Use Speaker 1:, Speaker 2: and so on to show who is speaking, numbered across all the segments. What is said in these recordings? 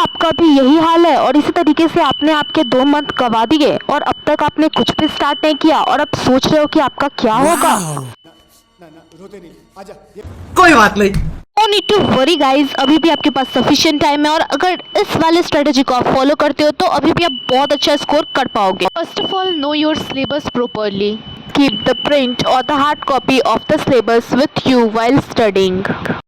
Speaker 1: आपका भी यही हाल है और इसी तरीके से आपने आपके 2 मंथ गवा दिए और अब तक आपने कुछ भी स्टार्ट नहीं किया और अब सोच रहे हो कि आपका क्या होगा?
Speaker 2: रोते नहीं, आजा।
Speaker 3: कोई बात नहीं।
Speaker 1: No need to worry guys, अभी भी आपके पास सफिशिएंट टाइम है और अगर इस वाले स्ट्रेटेजी को आप फॉलो करते हो तो अभी भी आप बहुत अच्छा स्कोर कर पाओगे। First of all, know your syllabus properly. Keep the print or the hard copy of the syllabus with you while studying.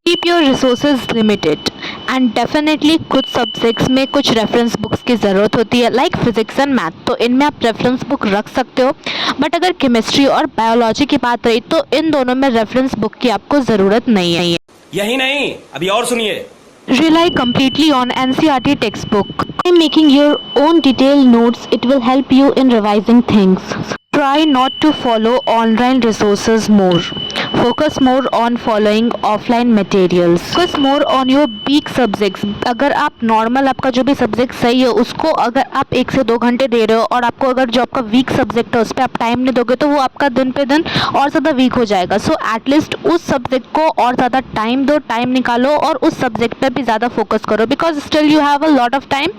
Speaker 1: Keep your resources limited. And definitely कुछ सब्जेक्ट्स में कुछ रेफरेंस बुक्स की ज़रूरत होती है, like physics and math, तो इनमें आप रेफरेंस बुक रख सकते हो। बट अगर केमिस्ट्री और बायोलॉजी की बात रही तो इन दोनों में रेफरेंस बुक की आपको ज़रूरत नहीं है।
Speaker 4: यही नहीं, अभी और सुनिए।
Speaker 1: Rely completely on NCERT textbook. By making your own detailed notes, it will help you in revising things. Try not to follow online resources more. Focus more on following offline materials. Focus more on your weak subjects. अगर आप normal आपका जो भी subject सही है उसको अगर आप 1 से 2 घंटे दे रहे हो और आपको अगर जो आपका वीक सब्जेक्ट है उस पर आप टाइम नहीं दोगे तो वो आपका दिन पे दिन और ज़्यादा वीक हो जाएगा। सो एटलीस्ट उस सब्जेक्ट को और ज़्यादा टाइम दो, टाइम निकालो और उस सब्जेक्ट पे भी ज़्यादा फोकस करो, because still you have a lot of time.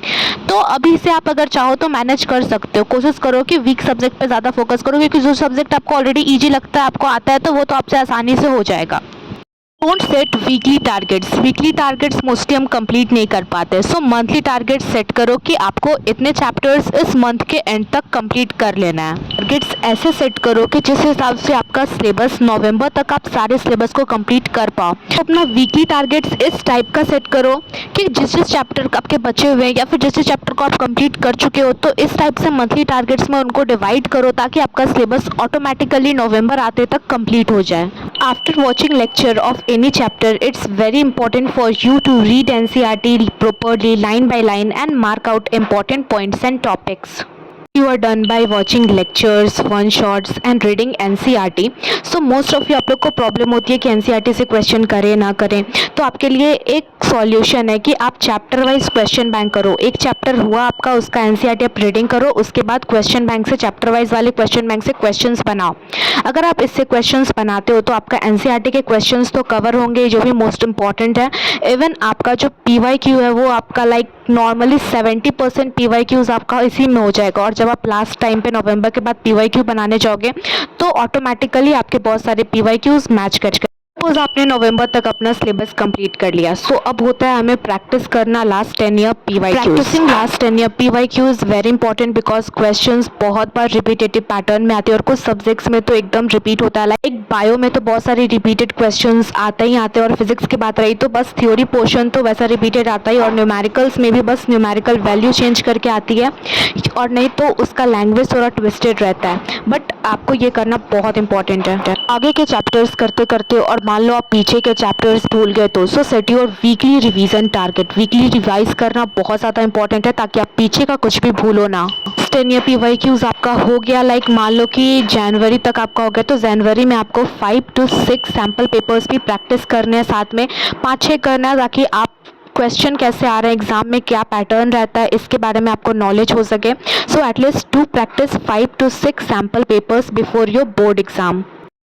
Speaker 1: तो अभी से आप अगर चाहो तो मैनेज कर सकते हो। कोशिश करो कि वीक सब्जेक्ट पे ज़्यादा फोकस करो, क्योंकि जो सब्जेक्ट आपको ऑलरेडी ईजी लगता है, आपको आता है, तो वो तो आपसे आसानी से हो जाएगा। Don't set weekly targets. Weekly targets mostly हम कंप्लीट नहीं कर पाते, सो मंथली टारगेट्स सेट करो कि आपको इतने चैप्टर्स इस मंथ के एंड तक कंप्लीट कर लेना है। टारगेट्स ऐसे सेट करो कि जिस हिसाब से आपका सिलेबस नवंबर तक आप सारे सिलेबस को कंप्लीट कर पाओ। तो अपना वीकली टारगेट्स इस टाइप का सेट करो कि जिस चैप्टर आपके बचे हुए हैं या फिर जिस चैप्टर को आप कंप्लीट कर चुके हो, तो इस टाइप से मंथली टारगेट्स में उनको डिवाइड करो ताकि आपका सिलेबस ऑटोमेटिकली नवंबर आते तक कंप्लीट हो जाए। After watching lecture of any chapter, it's very important for you to read NCERT properly line by line and mark out important points and topics. You are done by watching lectures, one shots and reading NCERT. So most of you आप लोग को problem होती है कि NCERT से question करें ना करें, तो आपके लिए एक सॉल्यूशन है कि आप चैप्टर वाइज क्वेश्चन बैंक करो। एक चैप्टर हुआ आपका, उसका NCERT आप रीडिंग करो, उसके बाद क्वेश्चन बैंक से चैप्टर वाइज वाले क्वेश्चन बैंक से क्वेश्चंस बनाओ। अगर आप इससे क्वेश्चंस बनाते हो तो आपका NCERT के क्वेश्चंस तो कवर होंगे जो भी मोस्ट इंपॉर्टेंट है। इवन आपका जो PYQ है वो आपका लाइक नॉर्मली 70% PYQs आपका इसी में हो जाएगा, और जब आप लास्ट टाइम पे नवंबर के बाद PYQ बनाने जाओगे तो ऑटोमेटिकली आपके बहुत सारे PYQs मैच कर। सपोज आपने नवंबर तक अपना सिलेबस कंप्लीट कर लिया, सो अब होता है हमें प्रैक्टिस करना last 10 year PYQs। Practicing last 10 year PYQ is very important because questions बहुत बार रिपीटेटिव पैटर्न में आते हैं और कुछ सब्जेक्ट्स में तो एकदम रिपीट होता है। लाइक बायो में तो बहुत सारे रिपीटेड क्वेश्चंस आते ही आते हैं, और फिजिक्स की बात रही तो बस थ्योरी पोर्शन तो वैसा रिपीटेड आता ही, और न्यूमेरिकल्स में भी बस न्यूमेरिकल वैल्यू चेंज करके आती है, और नहीं तो उसका लैंग्वेज थोड़ा ट्विस्टेड रहता है। बट आपको ये करना बहुत इंपॉर्टेंट है। आगे के चैप्टर्स करते करते और मान लो आप पीछे के चैप्टर्स भूल गए तो सो set your weekly revision target. Weekly revise करना बहुत ज़्यादा इंपॉर्टेंट है ताकि आप पीछे का कुछ भी भूलो ना। 10 ईयर PYQs आपका हो गया, लाइक मान लो कि जनवरी तक आपका हो गया, तो जनवरी में आपको 5 to 6 सैम्पल पेपर्स भी प्रैक्टिस करने हैं, साथ में 5-6 करना है ताकि आप क्वेश्चन कैसे आ रहे हैं एग्जाम में, क्या पैटर्न रहता है, इसके बारे में आपको नॉलेज हो सके। So at least to practice 5 to 6 sample papers before your board exam.